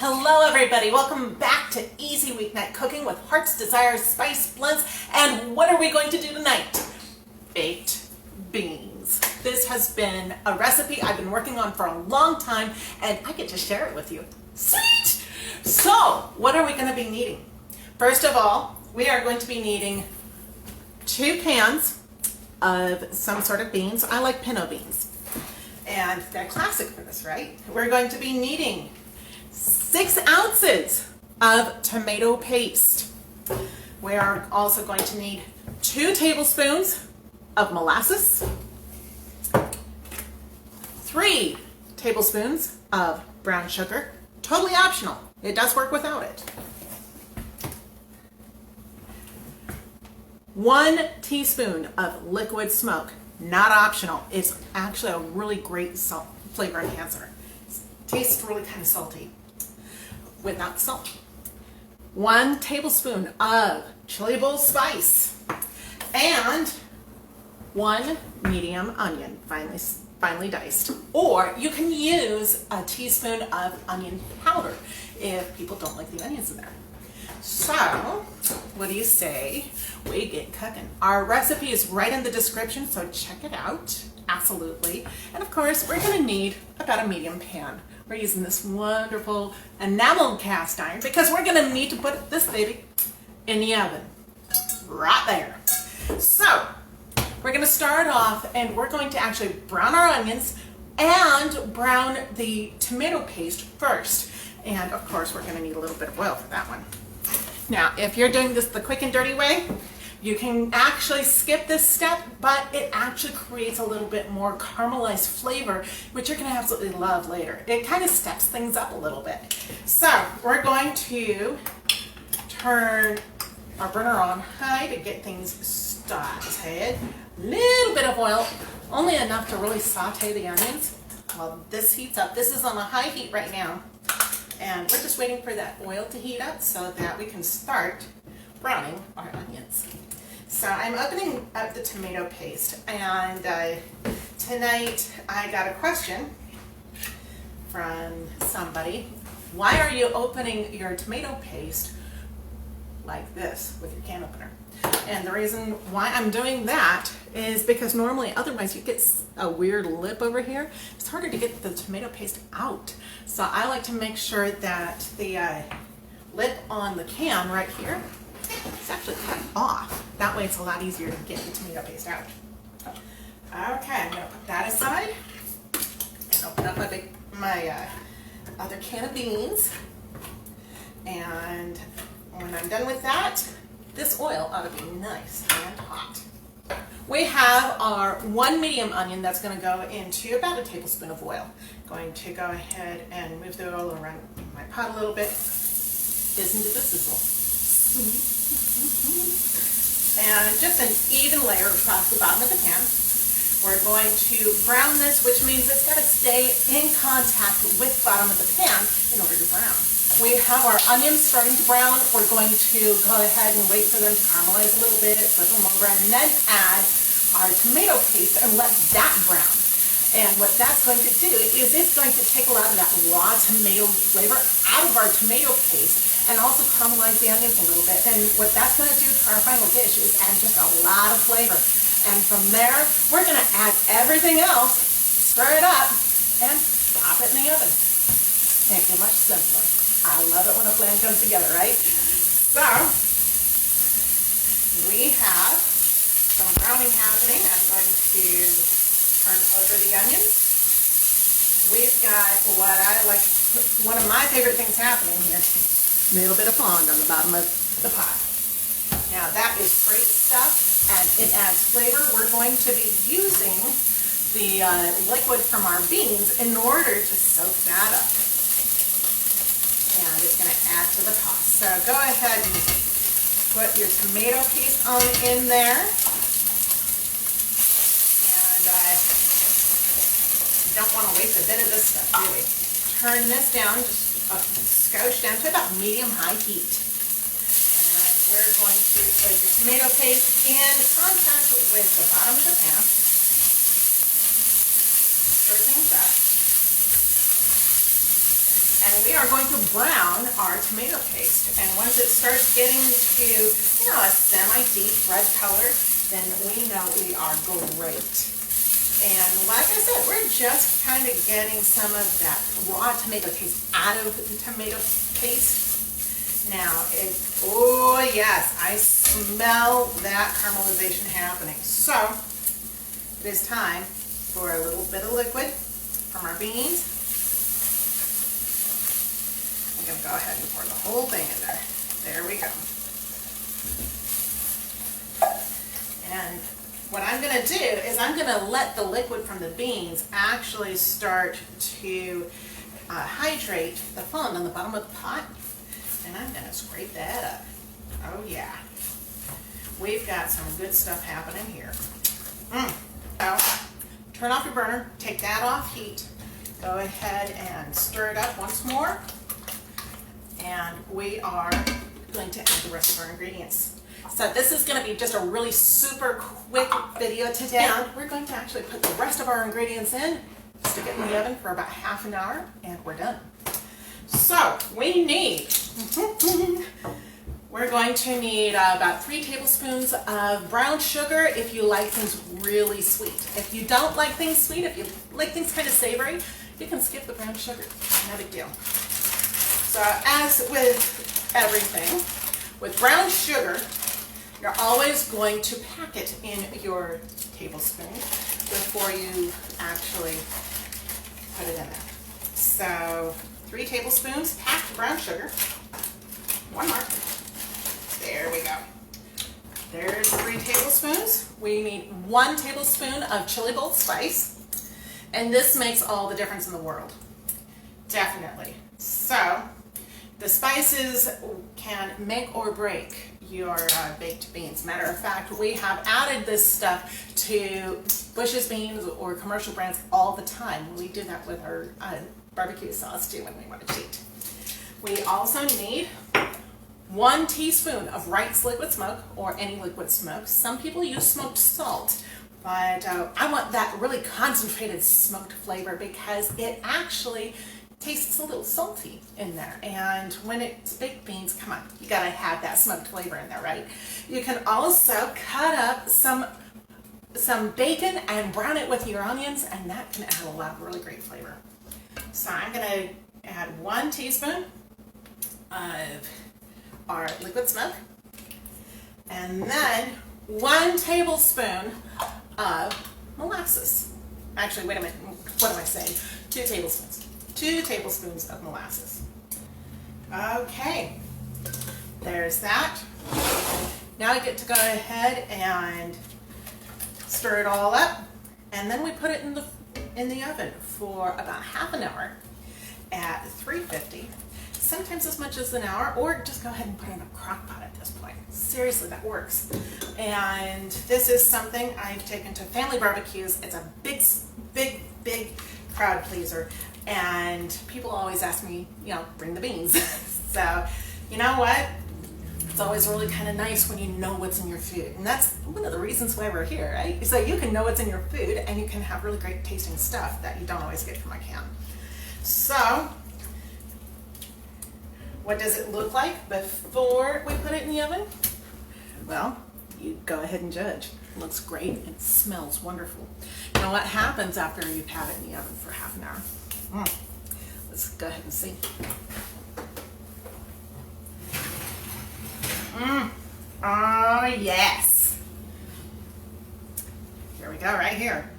Hello everybody, welcome back to Easy Weeknight Cooking with Heart's Desire Spice Blends. And what are we going to do tonight? Baked beans. This has been a recipe I've been working on for a long time and I get to share it with you. Sweet! So, what are we going to be needing? First of all, we are going to be needing 2 cans of some sort of beans. I like pinto beans. And they're classic for this, right? We're going to be needing 6 ounces of tomato paste. We are also going to need 2 tablespoons of molasses, 3 tablespoons of brown sugar, totally optional. It does work without it. 1 teaspoon of liquid smoke, not optional. It's actually a really great salt flavor enhancer. It tastes really kind of salty without salt. 1 tablespoon of chili bowl spice and 1 medium onion, finely diced. Or you can use a teaspoon of onion powder if people don't like the onions in there. So, what do you say we get cooking? Our recipe is right in the description, so check it out. Absolutely. And of course, we're going to need about a medium pan. We're using this wonderful enamel cast iron because we're going to need to put this baby in the oven. Right there. So, we're going to start off and we're going to actually brown our onions and brown the tomato paste first. And of course, we're going to need a little bit of oil for that one. Now, if you're doing this the quick and dirty way, you can actually skip this step, but it actually creates a little bit more caramelized flavor, which you're going to absolutely love later. It kind of steps things up a little bit. So, we're going to turn our burner on high to get things sauteed. A little bit of oil, only enough to really saute the onions while this heats up. This is on a high heat right now. And we're just waiting for that oil to heat up so that we can start browning our onions. So I'm opening up the tomato paste, and tonight I got a question from somebody. Why are you opening your tomato paste like this with your can opener? And the reason why I'm doing that is because normally otherwise you get a weird lip over here. It's harder to get the tomato paste out. So I like to make sure that the lip on the can right here is actually cut off. That way it's a lot easier to get the tomato paste out. Okay, I'm going to put that aside and open up my other can of beans. And when I'm done with that, this oil ought to be nice and hot. We have our 1 medium onion that's going to go into about a tablespoon of oil. Going to go ahead and move the oil around my pot a little bit. Isn't it a sizzle? And just an even layer across the bottom of the pan. We're going to brown this, which means it's got to stay in contact with the bottom of the pan in order to brown. We have our onions starting to brown. We're going to go ahead and wait for them to caramelize a little bit, flip them over, and then add our tomato paste and let that brown. And what that's going to do is it's going to take a lot of that raw tomato flavor out of our tomato paste and also caramelize the onions a little bit. And what that's going to do to our final dish is add just a lot of flavor. And from there, we're going to add everything else, stir it up, and pop it in the oven. Can't get much simpler. I love it when a plan comes together, right? So, we have some browning happening. I'm going to turn over the onions. We've got what I like, one of my favorite things happening here. A little bit of fond on the bottom of the pot. Now that is great stuff and it adds flavor. We're going to be using the liquid from our beans in order to soak that up. And it's going to add to the pot. So go ahead and put your tomato paste on in there. And you don't want to waste a bit of this stuff, really. Turn this down, just a skosh down to about medium-high heat. And we're going to put the tomato paste in contact with the bottom of the pan. Stir things up. And we are going to brown our tomato paste. And once it starts getting to, a semi-deep red color, then we know we are great. And like I said, we're just kind of getting some of that raw tomato taste out of the tomato paste. Now, oh yes, I smell that caramelization happening. So, it is time for a little bit of liquid from our beans. I'm going to go ahead and pour the whole thing in there. There we go. And what I'm going to do is I'm going to let the liquid from the beans actually start to hydrate the fond on the bottom of the pot. And I'm going to scrape that up. Oh yeah. We've got some good stuff happening here. So, turn off your burner, take that off heat, go ahead and stir it up once more. And we are going to add the rest of our ingredients. So this is going to be just a really super quick video today. And we're going to actually put the rest of our ingredients in, stick it in the oven for about half an hour, and we're done. So we need, we're going to need about 3 tablespoons of brown sugar if you like things really sweet. If you don't like things sweet, if you like things kind of savory, you can skip the brown sugar, no big deal. So as with everything, with brown sugar, you're always going to pack it in your tablespoon before you actually put it in there. So 3 tablespoons packed brown sugar. One more. There we go. There's 3 tablespoons. We need 1 tablespoon of chili bold spice. And this makes all the difference in the world. Definitely. So, the spices can make or break your baked beans. Matter of fact, we have added this stuff to Bush's beans or commercial brands all the time. We do that with our barbecue sauce too when we want to cheat. We also need 1 teaspoon of Wright's liquid smoke or any liquid smoke. Some people use smoked salt, but I want that really concentrated smoked flavor because it actually tastes a little salty in there. And when it's baked beans, come on, you gotta have that smoked flavor in there, right? You can also cut up some bacon and brown it with your onions, and that can add a lot of really great flavor. So I'm gonna add 1 teaspoon of our liquid smoke, and then 1 tablespoon of molasses. Actually, wait a minute, what am I saying? 2 tablespoons. 2 tablespoons of molasses. Okay, there's that. Now I get to go ahead and stir it all up, and then we put it in the oven for about half an hour at 350. Sometimes as much as an hour, or just go ahead and put it in a crock pot at this point. Seriously, that works. And this is something I've taken to family barbecues. It's a big crowd pleaser. And people always ask me, bring the beans. So, you know what? It's always really kind of nice when you know what's in your food. And that's one of the reasons why we're here, right? So you can know what's in your food and you can have really great tasting stuff that you don't always get from a can. So, what does it look like before we put it in the oven? Well, you go ahead and judge. It looks great and it smells wonderful. Now what happens after you've had it in the oven for half an hour? Let's go ahead and see. Oh yes. Here we go, right here.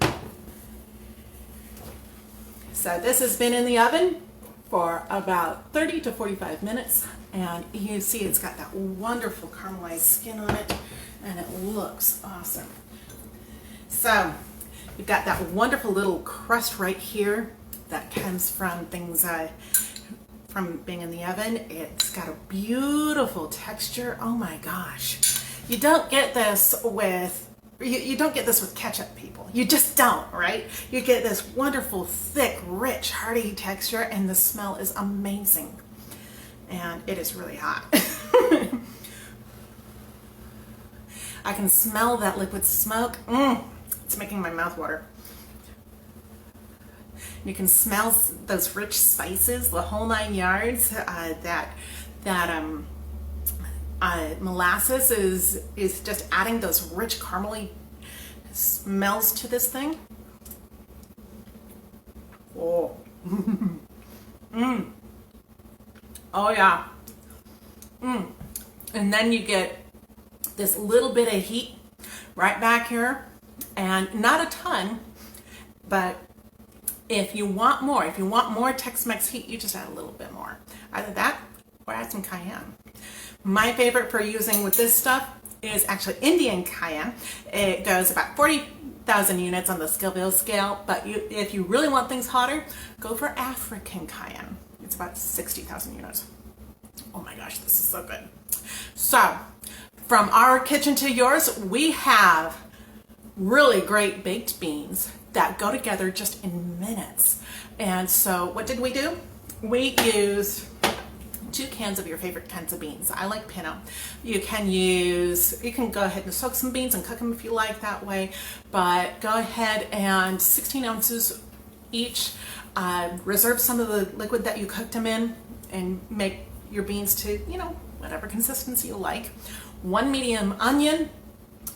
So this has been in the oven for about 30 to 45 minutes, and you see it's got that wonderful caramelized skin on it, and it looks awesome. So you've got that wonderful little crust right here that comes from things from being in the oven. It's got a beautiful texture. Oh my gosh. You don't get this with you don't get this with ketchup, people. You just don't, right? You get this wonderful, thick, rich, hearty texture, and the smell is amazing. And it is really hot. I can smell that liquid smoke. It's making my mouth water. You can smell those rich spices, the whole 9 yards. Molasses is just adding those rich caramely smells to this thing. Oh. Oh yeah. And then you get this little bit of heat right back here, and not a ton, but if you want more Tex-Mex heat, you just add a little bit more. Either that or add some cayenne. My favorite for using with this stuff is actually Indian cayenne. It goes about 40,000 units on the Scoville scale, but if you really want things hotter, go for African cayenne. It's about 60,000 units. Oh my gosh, this is so good. So, from our kitchen to yours, we have really great baked beans that go together just in minutes. And so what did we do? We used 2 cans of your favorite kinds of beans. I like pinto. You can go ahead and soak some beans and cook them if you like that way, but go ahead and 16 ounces each. Reserve some of the liquid that you cooked them in and make your beans to, whatever consistency you like. 1 medium onion,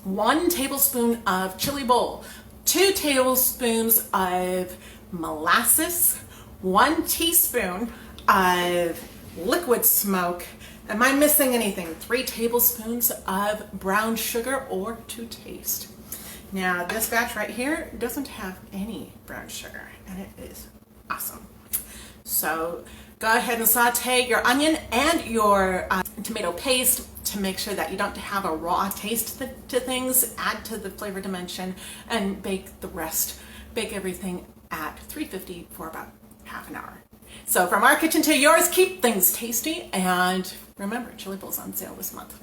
1 tablespoon of chili bowl, 2 tablespoons of molasses, 1 teaspoon of liquid smoke. Am I missing anything? 3 tablespoons of brown sugar or to taste. Now this batch right here doesn't have any brown sugar, and it is awesome. So go ahead and saute your onion and your tomato paste to make sure that you don't have a raw taste to things. Add to the flavor dimension and bake the rest. Bake everything at 350 for about half an hour. So from our kitchen to yours, keep things tasty, and remember, chili bowl's on sale this month.